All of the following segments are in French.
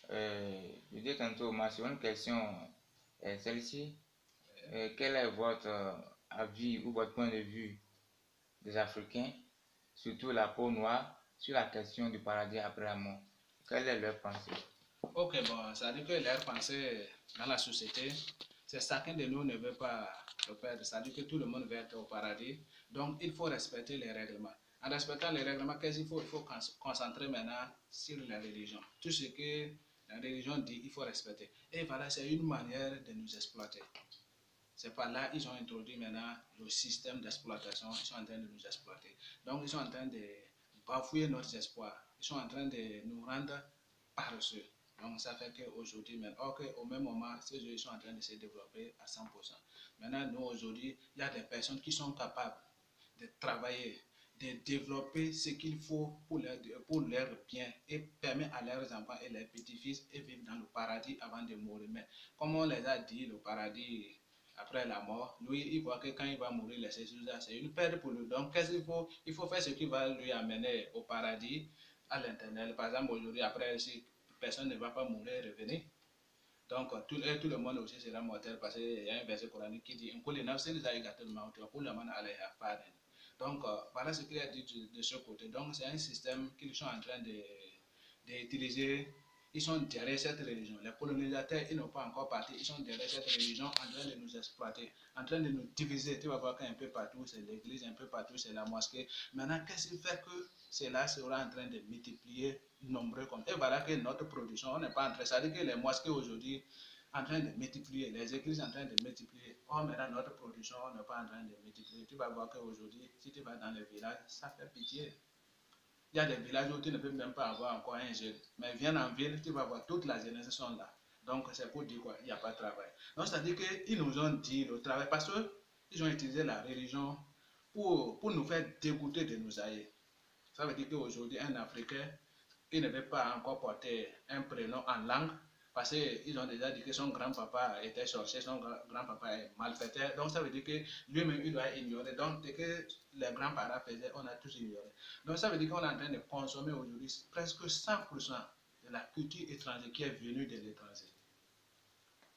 Je disais tantôt, ma seconde question est celle-ci. Quel est votre avis ou votre point de vue des Africains, surtout la peau noire, sur la question du paradis après la mort? Quelle est leur pensée? Ok, bon, ça veut dire que leur pensée dans la société, c'est chacun de nous ne veut pas le perdre. Ça veut dire que tout le monde veut être au paradis. Donc, il faut respecter les règlements. En respectant les règlements, qu'est-ce qu'il faut? Il faut concentrer maintenant sur la religion. Tout ce que la religion dit, il faut respecter. Et voilà, c'est une manière de nous exploiter. C'est par là qu'ils ont introduit maintenant le système d'exploitation. Ils sont en train de nous exploiter. Donc, ils sont en train de bafouer notre espoir. Ils sont en train de nous rendre paresseux. Donc, ça fait qu'aujourd'hui, même, au même moment, ces jeux sont en train de se développer à 100%. Maintenant, nous, aujourd'hui, il y a des personnes qui sont capables de travailler, de développer ce qu'il faut pour leur bien et permettre à leurs enfants et leurs petits-fils de vivre dans le paradis avant de mourir. Mais comme on les a dit, le paradis après la mort, lui, il voit que quand il va mourir, laisser tout ça, c'est une perte pour lui. Donc, qu'est-ce qu'il faut? Il faut faire ce qui va lui amener au paradis, à l'éternel. Par exemple, aujourd'hui, après, si personne ne va pas mourir et revenir, donc tout le monde aussi sera mortel parce qu'il y a un verset coranique qui dit donc voilà ce qu'il a dit de ce côté. Donc c'est un système qu'ils sont en train d'utiliser. Ils sont derrière cette religion. Les colonisateurs, ils n'ont pas encore parti. Ils sont derrière cette religion en train de nous exploiter, en train de nous diviser. Tu vas voir qu'un peu partout, c'est l'église, un peu partout, c'est la mosquée. Maintenant, qu'est-ce qui fait que cela sera en train de multiplier nombreux comme. Et voilà que notre production, on n'est pas en train. Ça veut dire que les mosquées aujourd'hui, en train de multiplier, les églises en train de multiplier. Oh, mais dans notre production, on n'est pas en train de multiplier. Tu vas voir qu'aujourd'hui, si tu vas dans les villages, ça fait pitié. Il y a des villages où tu ne peux même pas avoir encore un jeune. Mais viens en ville, tu vas voir, toute la jeunesse sont là. Donc, c'est pour dire quoi? Il n'y a pas de travail. Donc, c'est-à-dire qu'ils nous ont dit le travail parce qu'ils ont utilisé la religion pour nous faire dégoûter de nos aïeux. Ça veut dire qu'aujourd'hui, un Africain, il ne veut pas encore porter un prénom en langue parce qu'ils ont déjà dit que son grand-papa était sorcier, son grand-papa est malfaiteur. Donc, ça veut dire que lui-même, il doit ignorer. Donc, ce que les grands-parents faisaient, on a tous ignoré. Donc, ça veut dire qu'on est en train de consommer aujourd'hui presque 100% de la culture étrangère qui est venue de l'étranger.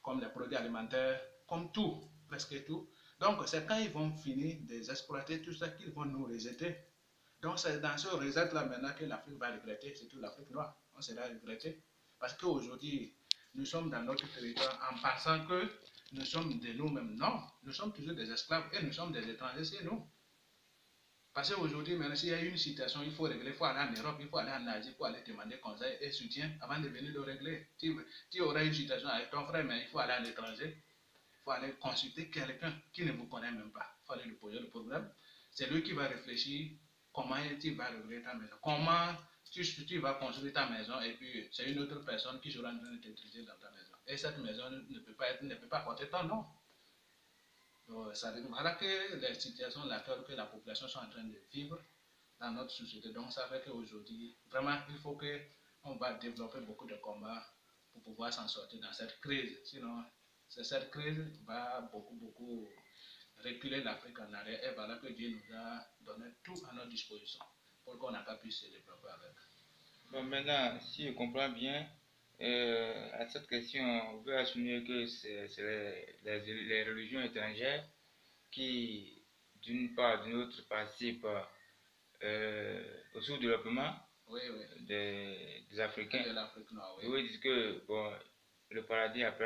Comme les produits alimentaires, comme tout, presque tout. Donc, c'est quand ils vont finir d'exploiter tout ça qu'ils vont nous rejeter. Donc, c'est dans ce reset-là maintenant que l'Afrique va regretter, surtout l'Afrique noire. On sera regretté. Parce qu'aujourd'hui, nous sommes dans notre territoire en pensant que nous sommes de nous-mêmes. Non, nous sommes toujours des esclaves et nous sommes des étrangers, c'est nous. Parce qu'aujourd'hui, maintenant, s'il y a une situation, il faut régler, il faut aller en Europe, il faut aller en Asie, il faut aller demander conseil et soutien avant de venir le régler. Tu auras une situation avec ton frère, mais il faut aller à l'étranger. Il faut aller consulter quelqu'un qui ne vous connaît même pas. Il faut aller lui poser le problème. C'est lui qui va réfléchir comment tu vas régler ta maison. Comment tu vas construire ta maison et puis c'est une autre personne qui sera en train de t'utiliser dans ta maison. Et cette maison ne peut pas porter ton nom. Donc, voilà que les situations que la population sont en train de vivre dans notre société. Donc, ça fait qu'aujourd'hui, vraiment, il faut qu'on va développer beaucoup de combats pour pouvoir s'en sortir dans cette crise. Sinon, cette crise va beaucoup reculer l'Afrique en arrière. Et voilà que Dieu nous a donné tout à notre disposition pour qu'on n'a pas pu se développer avec. Bon, maintenant, si je comprends bien, à cette question, on veut assumer que c'est les religions étrangères qui, d'une part, d'une autre, participent au sous-développement Oui. des Africains. De l'Afrique noire, oui. Ils disent que bon, le paradis après